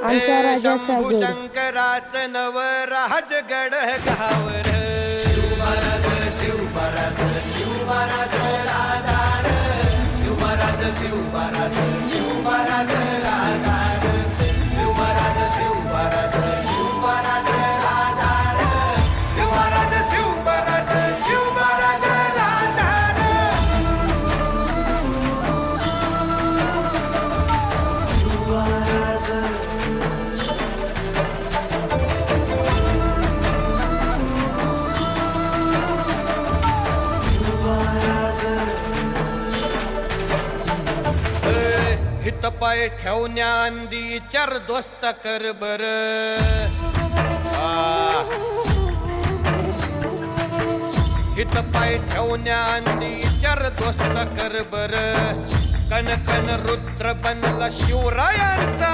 आमच्या राजाचा गड शंकराचं नव राजगड गावर शिवबाराज राजा शिवबाराज राजा हित पाय ठेवण्या अंदी चार दोस्त कर बर हित पाय ठेवण्या अंदी चार दोस्त कर बर कन कन रुद्र बनला शिवरायांचा